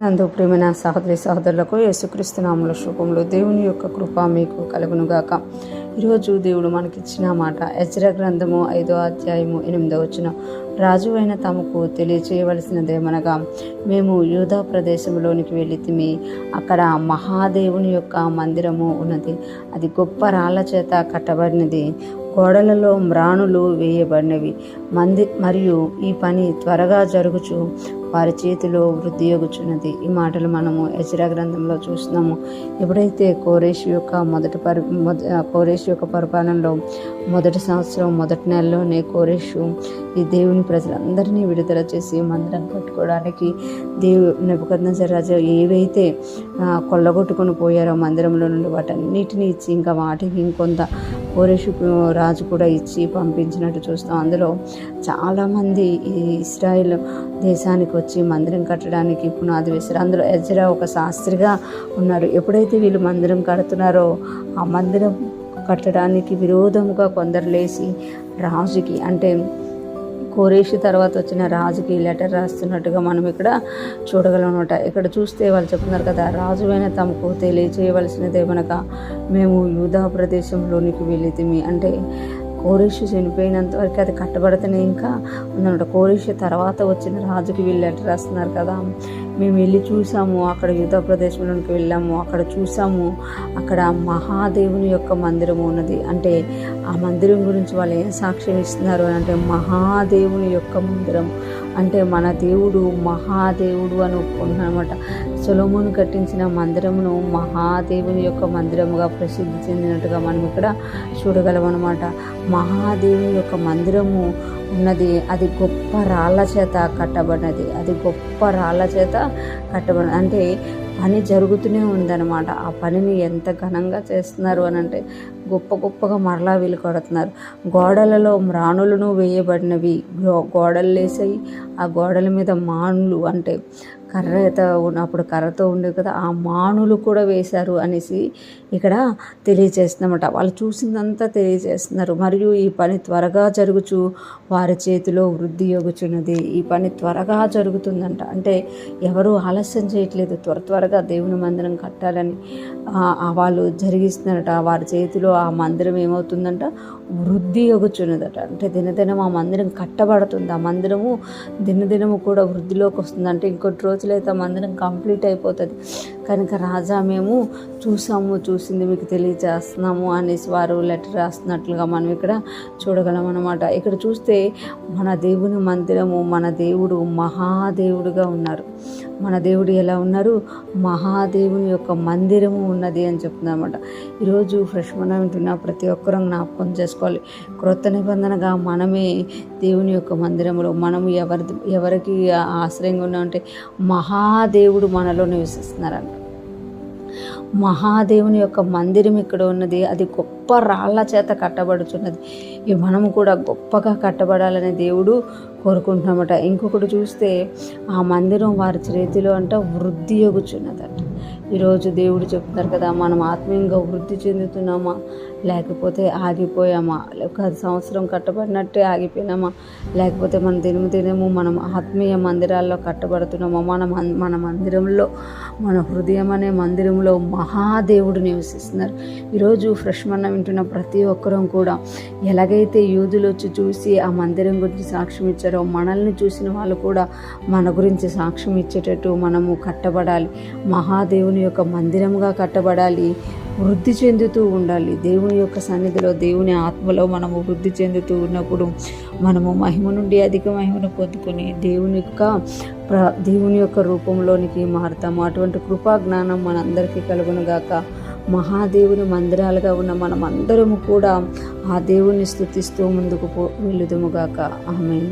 నందు ప్రియమైన సహోదరి సహోదరులకు యేసుక్రీస్తు నామములో శుభములు. దేవుని యొక్క కృప మీకు కలుగునుగాక. ఈరోజు దేవుడు మనకిచ్చిన మాట ఎజ్రా గ్రంథము 5వ అధ్యాయము 8వ వచనం. రాజు అయిన తమకు తెలియచేయవలసినదేమనగా, మేము యూదా ప్రదేశంలోనికి వెళ్ళితిమి. అక్కడ మహాదేవుని యొక్క మందిరము ఉన్నది. అది గొప్ప రాళ్ల చేత కట్టబడినది. గోడలలో మ్రాణులు వేయబడినవి. మరియు ఈ పని త్వరగా జరుగుచు వారి చేతిలో వృద్ధి యొగుచున్నది. ఈ మాటలు మనము ఎజ్రా గ్రంథంలో చూస్తున్నాము. ఎప్పుడైతే కోరేషు యొక్క పరిపాలనలో మొదటి సంవత్సరం మొదటి నెలలోనే కోరేషు ఈ దేవుని ప్రజలందరినీ విడుదల చేసి మందిరం కట్టుకోవడానికి నెబుకద్నెజర్ రాజు ఏవైతే కొల్లగొట్టుకుని పోయారో మందిరంలో నుండి వాటన్నిటిని ఇచ్చి ఇంకా వాటికి ఇంకొంత కోరేషు రాజు కూడా ఇచ్చి పంపించినట్టు చూస్తాం. అందులో చాలామంది ఈ ఇశ్రాయేల్ దేశానికి వచ్చి మందిరం కట్టడానికి పునాది వేశారు. అందులో ఎజ్రా ఒక శాస్త్రిగా ఉన్నారు. ఎప్పుడైతే వీళ్ళు మందిరం కడుతున్నారో ఆ మందిరం కట్టడానికి విరోధముగా కొందరు లేచి రాజుకి, అంటే కోరేషు తర్వాత వచ్చిన రాజుకి లెటర్ రాస్తున్నట్టుగా మనం ఇక్కడ చూడగలమన్నమాట. ఇక్కడ చూస్తే వాళ్ళు చెప్తున్నారు కదా, రాజువైన తమకు తెలియచేయవలసినదేమనగా మేము యూదా ప్రదేశంలోనికి వెళ్ళితిమి. అంటే కోరేషు చనిపోయినంత వరకు అది కట్టబడితేనే ఇంకా ఉందన్నమాట. కోరేషు తర్వాత వచ్చిన రాజుకి వీళ్ళు లెటర్ రాస్తున్నారు కదా, మేము వెళ్ళి చూసాము, అక్కడ యూదా ప్రదేశంలోనికి వెళ్ళాము, అక్కడ చూసాము, అక్కడ మహాదేవుని యొక్క మందిరము ఉన్నది. అంటే ఆ మందిరం గురించి వాళ్ళు ఏం సాక్ష్యం ఇస్తున్నారు అంటే, మహాదేవుని యొక్క మందిరం అంటే మన దేవుడు మహాదేవుడు అని ఒప్పుకుంటున్నమాట. సొలొమోను కట్టించిన మందిరమును మహాదేవుని యొక్క మందిరముగా ప్రసిద్ధి చెందినట్టుగా మనం ఇక్కడ చూడగలం అన్నమాట. మహాదేవుని యొక్క మందిరము ఉన్నది. అది గొప్ప రాళ్ళ చేత కట్టబడినది. అంటే పని జరుగుతూనే ఉందన్నమాట. ఆ పనిని ఎంత ఘనంగా చేస్తున్నారు అని అంటే గొప్పగా మరలా వీలు కడుతున్నారు. గోడలలో మ్రాణులను వేయబడినవి. గోడలు వేసాయి. ఆ గోడల మీద మానులు, అంటే కర్రతో ఉండేవి కదా, ఆ మానులు కూడా వేశారు అనేసి ఇక్కడ తెలియజేస్తున్నమాట. వాళ్ళు చూసిందంతా తెలియజేస్తున్నారు. మరియు ఈ పని త్వరగా జరుగుచు వారి చేతిలో వృద్ధి యొగుచున్నది. ఈ పని త్వరగా జరుగుతుందంట. అంటే ఎవరు ఆలస్యం చేయట్లేదు. త్వరగా దేవుని మందిరం కట్టాలని వాళ్ళు జరిగిస్తున్నారట. వారి చేతిలో ఆ మందిరం ఏమవుతుందంట, వృద్ధి యొగుచున్నదట. అంటే దినదినం ఆ మందిరం కట్టబడుతుంది. ఆ మందిరము దినదినము కూడా వృద్ధిలోకి వస్తుంది. అంటే ఇంకొన్ని రోజులైతే ఆ మందిరం కంప్లీట్ అయిపోతుంది. కనుక రాజా, మేము చూసింది మీకు తెలియజేస్తున్నాము అనేసి వారు లెటర్ రాస్తున్నట్లుగా మనం ఇక్కడ చూడగలం అన్నమాట. ఇక్కడ చూస్తే మన దేవుని మందిరము, మన దేవుడు మహాదేవుడుగా ఉన్నారు. మన దేవుడు ఎలా ఉన్నారు, మహాదేవుని యొక్క మందిరము ఉన్నది అని చెప్తుందన్నమాట. ఈరోజు ఫ్రెష్ మనం వింటున్న ప్రతి ఒక్కరూ జ్ఞాపకం చేసుకోవాలి. క్రొత్త నిబంధనగా మనమే దేవుని యొక్క మందిరంలో మనము ఎవరికి ఆశ్రయంగా ఉన్నామంటే మహాదేవుడు మనలో నివసిస్తున్నారంట. మహాదేవుని యొక్క మందిరం ఇక్కడ ఉన్నది. అది గొప్ప రాళ్ల చేత కట్టబడుచున్నది. ఈ మనము కూడా గొప్పగా కట్టబడాలని దేవుడు కోరుకుంటున్నామట. ఇంకొకటి చూస్తే ఆ మందిరం వారి చేతిలో వృద్ధి యొగుచున్నదట. ఈరోజు దేవుడు చెప్తున్నారు కదా, మనం ఆత్మీయంగా వృద్ధి చెందుతున్నామా లేకపోతే ఆగిపోయామా? ఒక సంవత్సరం కట్టబడినట్టే ఆగిపోయినామా? లేకపోతే మన దినము మనం ఆత్మీయ మందిరాల్లో కట్టబడుతున్నామా? మన మందిరంలో, మన హృదయం అనే మందిరంలో మహాదేవుడు నివసిస్తున్నారు. ఈరోజు ఫ్రెష్ మనం వింటున్న ప్రతి ఒక్కరం కూడా ఎలాగైతే యూదులు వచ్చి చూసి ఆ మందిరం గురించి సాక్ష్యం ఇచ్చారో, మనల్ని చూసిన వాళ్ళు కూడా మన గురించి సాక్ష్యం ఇచ్చేటట్టు మనము కట్టబడాలి. మహాదేవుని యొక్క మందిరంగా కట్టబడాలి. వృద్ధి చెందుతూ ఉండాలి. దేవుని యొక్క సన్నిధిలో, దేవుని ఆత్మలో మనము వృద్ధి చెందుతూ ఉన్నప్పుడు మనము మహిమ నుండి అధిక మహిమను పొందుకొని దేవుని యొక్క రూపంలోనికి మారుతాము. అటువంటి కృపా జ్ఞానం మనందరికీ కలుగునుగాక. మహాదేవుని మందిరాలుగా ఉన్న మనమందరము కూడా ఆ దేవుని స్తుతిస్తూ ముందుకు వెళ్ళుదుముగాక. ఆమేన్.